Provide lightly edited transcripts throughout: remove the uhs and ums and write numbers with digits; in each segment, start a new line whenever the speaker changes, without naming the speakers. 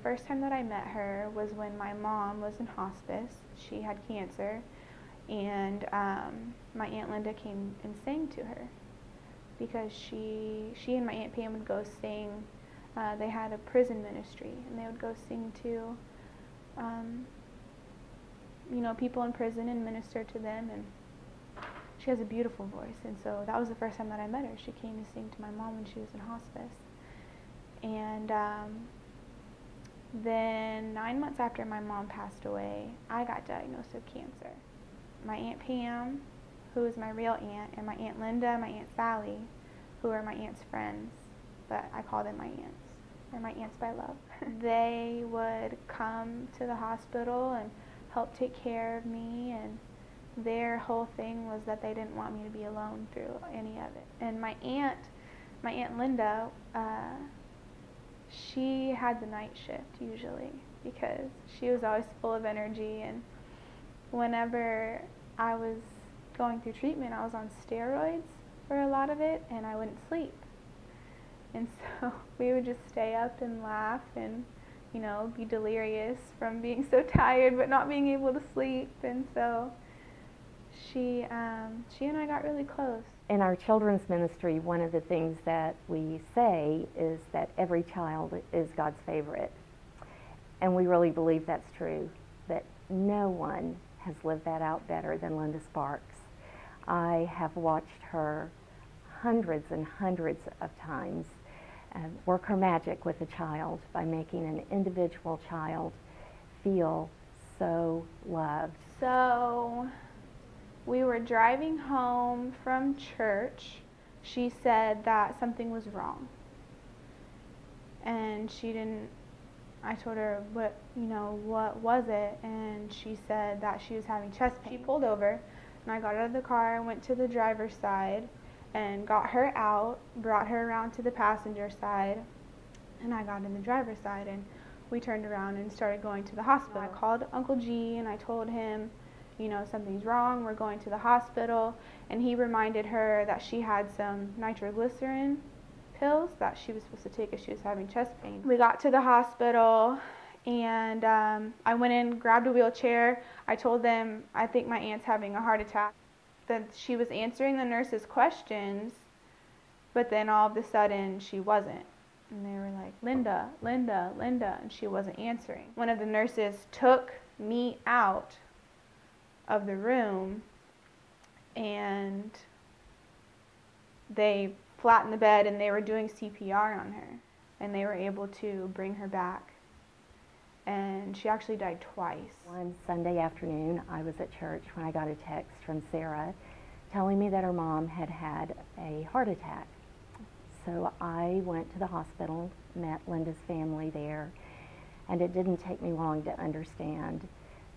first time that I met her was when my mom was in hospice. She had cancer, and my Aunt Lynda came and sang to her because she and my Aunt Pam would go sing. They had a prison ministry, and they would go sing to people in prison and minister to them. And she has a beautiful voice, and so that was the first time that I met her. She came to sing to my mom when she was in hospice. And then 9 months after my mom passed away, I got diagnosed with cancer. My Aunt Pam, who is my real aunt, and my Aunt Lynda, my Aunt Sally, who are my aunt's friends, but I call them my aunts, or my aunts by love. They would come to the hospital and help take care of me, and their whole thing was that they didn't want me to be alone through any of it. And my Aunt Lynda, she had the night shift usually because she was always full of energy, and whenever I was going through treatment, I was on steroids for a lot of it, and I wouldn't sleep. And so we would just stay up and laugh and, be delirious from being so tired but not being able to sleep. And so she and I got really close.
In our children's ministry, one of the things that we say is that every child is God's favorite. And we really believe that's true, that no one has lived that out better than Lynda Sparks. I have watched her hundreds and hundreds of times work her magic with a child by making an individual child feel so loved.
So we were driving home from church. She said that something was wrong. And I told her, what was it? And she said that she was having chest pain. She pulled over, and I got out of the car, went to the driver's side, and got her out, brought her around to the passenger side, and I got in the driver's side, and we turned around and started going to the hospital. I called Uncle G, and I told him, something's wrong, we're going to the hospital, and he reminded her that she had some nitroglycerin pills that she was supposed to take if she was having chest pain. We got to the hospital, and I went in, grabbed a wheelchair. I told them, I think my aunt's having a heart attack. That she was answering the nurses' questions, but then all of a sudden she wasn't. And they were like, Lynda, Lynda, Lynda, and she wasn't answering. One of the nurses took me out of the room, and they flattened the bed, and they were doing CPR on her, and they were able to bring her back. And she actually died twice.
One Sunday afternoon, I was at church when I got a text from Sarah telling me that her mom had had a heart attack. So I went to the hospital, met Lynda's family there, and it didn't take me long to understand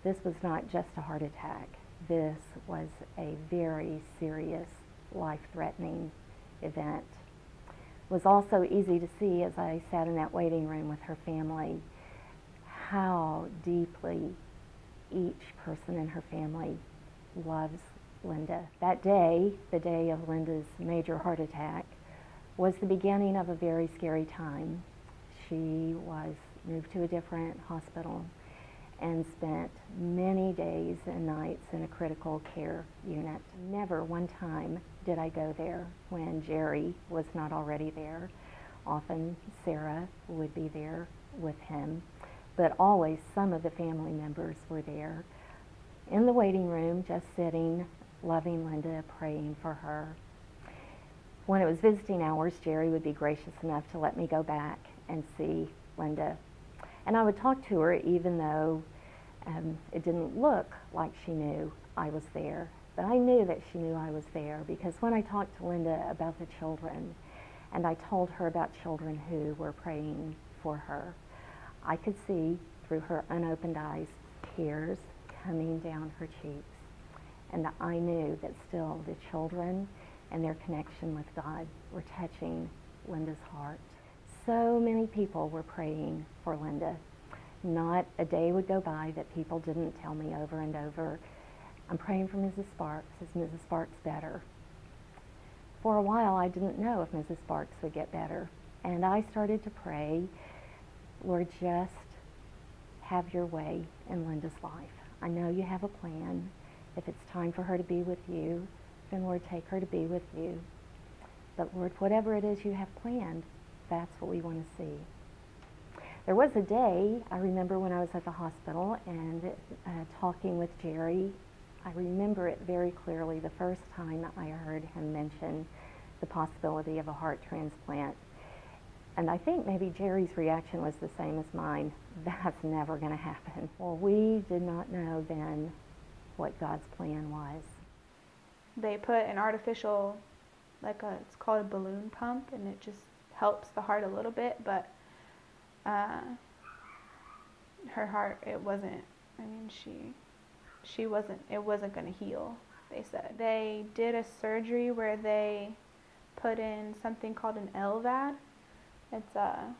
this was not just a heart attack. This was a very serious, life-threatening event. It was also easy to see as I sat in that waiting room with her family how deeply each person in her family loves Lynda. That day, the day of Lynda's major heart attack, was the beginning of a very scary time. She was moved to a different hospital and spent many days and nights in a critical care unit. Never one time did I go there when Jerry was not already there. Often Sarah would be there with him, but always some of the family members were there in the waiting room, just sitting, loving Lynda, praying for her. When it was visiting hours, Jerry would be gracious enough to let me go back and see Lynda. And I would talk to her even though it didn't look like she knew I was there. But I knew that she knew I was there because when I talked to Lynda about the children, and I told her about children who were praying for her, I could see through her unopened eyes tears coming down her cheeks. And I knew that still the children and their connection with God were touching Lynda's heart. So many people were praying for Lynda. Not a day would go by that people didn't tell me over and over, I'm praying for Mrs. Sparks. Is Mrs. Sparks better? For a while, I didn't know if Mrs. Sparks would get better. And I started to pray, Lord, just have your way in Lynda's life. I know you have a plan. If it's time for her to be with you, then Lord, take her to be with you. But Lord, whatever it is you have planned, that's what we want to see. There was a day, I remember when I was at the hospital and talking with Jerry. I remember it very clearly the first time I heard him mention the possibility of a heart transplant. And I think maybe Jerry's reaction was the same as mine. That's never going to happen. Well, we did not know then what God's plan was.
They put an artificial, it's called a balloon pump, and it just helps the heart a little bit, but her heart, it wasn't going to heal, they said. They did a surgery where they put in something called an LVAD. It's a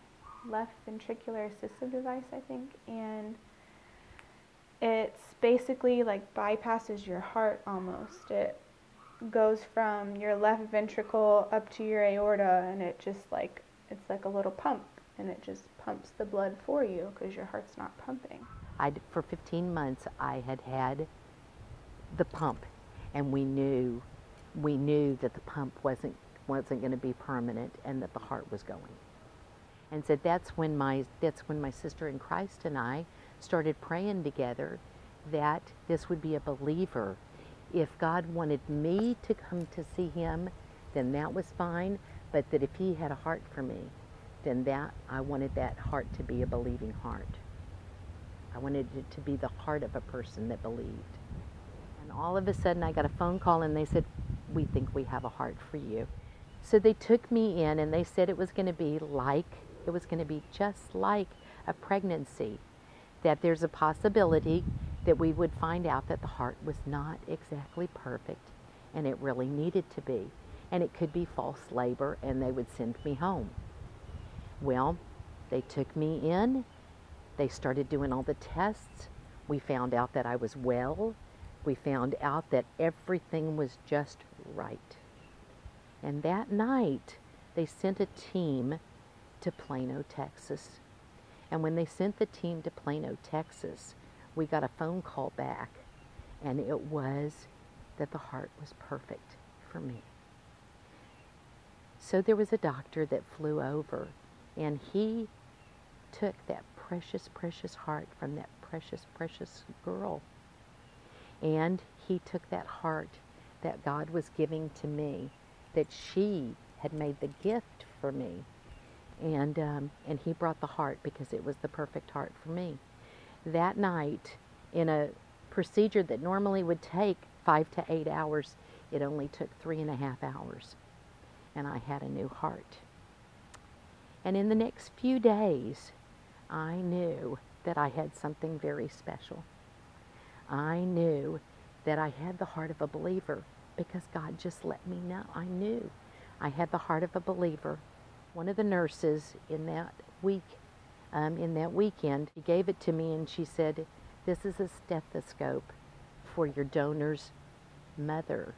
left ventricular assistive device, I think, and it's basically like bypasses your heart almost. It goes from your left ventricle up to your aorta, and it's like a little pump, and it just pumps the blood for you because your heart's not pumping.
For 15 months I had the pump, and we knew that the pump wasn't going to be permanent, and that the heart was going. And so that's when my sister in Christ and I started praying together that this would be a believer. If God wanted me to come to see him, then that was fine, but that if he had a heart for me, then I wanted that heart to be a believing heart. I wanted it to be the heart of a person that believed. And all of a sudden I got a phone call, and they said, "We think we have a heart for you." So they took me in, and they said it was going to be just like a pregnancy, that there's a possibility that we would find out that the heart was not exactly perfect, and it really needed to be, and it could be false labor, and they would send me home. Well, they took me in, they started doing all the tests, we found out that I was well, we found out that everything was just right. And that night, they sent a team to Plano, Texas. And when they sent the team to Plano, Texas, we got a phone call back, and it was that the heart was perfect for me. So there was a doctor that flew over, and he took that precious, precious heart from that precious, precious girl. And he took that heart that God was giving to me, that she had made the gift for me. And he brought the heart because it was the perfect heart for me. That night, in a procedure that normally would take 5 to 8 hours, it only took 3.5 hours. And I had a new heart. And in the next few days, I knew that I had something very special. I knew that I had the heart of a believer because God just let me know. I knew I had the heart of a believer. One of the nurses in that weekend, she gave it to me, and she said, "This is a stethoscope for your donor's mother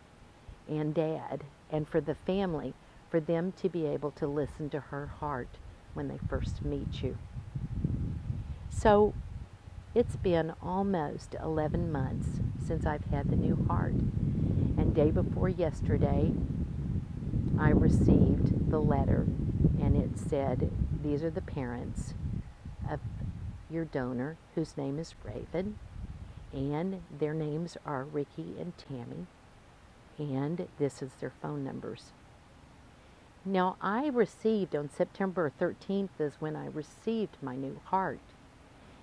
and dad, and for the family, for them to be able to listen to her heart when they first meet you." So it's been almost 11 months since I've had the new heart. And day before yesterday, I received the letter, and it said, "These are the parents of your donor, whose name is Raven, and their names are Ricky and Tammy, and this is their phone numbers." Now, I received on September 13th is when I received my new heart.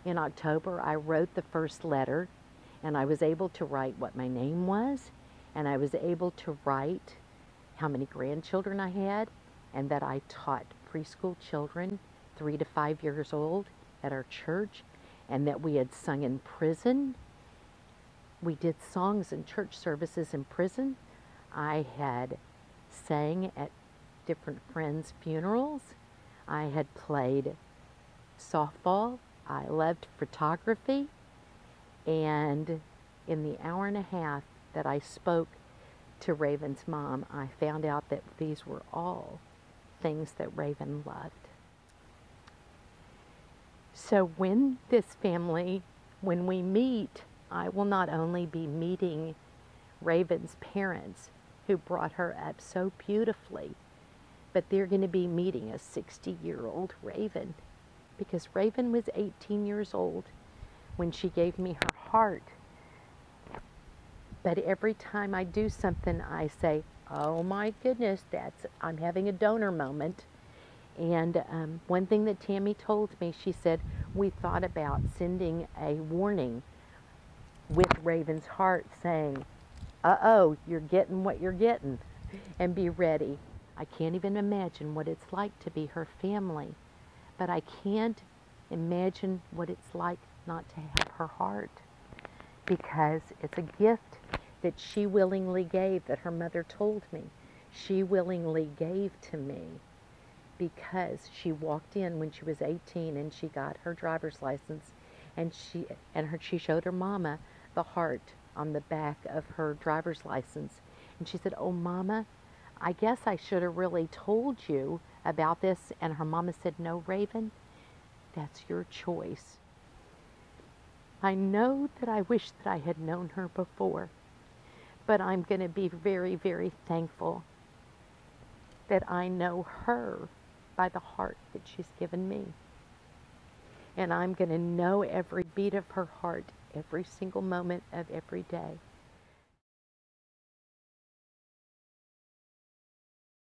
In October, I wrote the first letter, and I was able to write what my name was, and I was able to write how many grandchildren I had, and that I taught preschool children 3 to 5 years old at our church, and that we had sung in prison. We did songs in church services in prison. I had sang at different friends' funerals. I had played softball. I loved photography. And in the hour and a half that I spoke to Raven's mom, I found out that these were all things that Raven loved. So when this family, when we meet, I will not only be meeting Raven's parents who brought her up so beautifully, but they're going to be meeting a 60-year-old Raven, because Raven was 18 years old when she gave me her heart. But every time I do something, I say, oh my goodness, I'm having a donor moment. And one thing that Tammy told me, she said, we thought about sending a warning with Raven's heart saying, uh-oh, you're getting what you're getting, and be ready. I can't even imagine what it's like to be her family, but I can't imagine what it's like not to have her heart, because it's a gift that she willingly gave, that her mother told me she willingly gave to me, because she walked in when she was 18 and she got her driver's license, and she showed her mama the heart on the back of her driver's license, and she said, oh mama, I guess I should have really told you about this. And her mama said, no, Raven, that's your choice. I know that I wish that I had known her before, but I'm going to be very, very thankful that I know her by the heart that she's given me. And I'm going to know every beat of her heart every single moment of every day.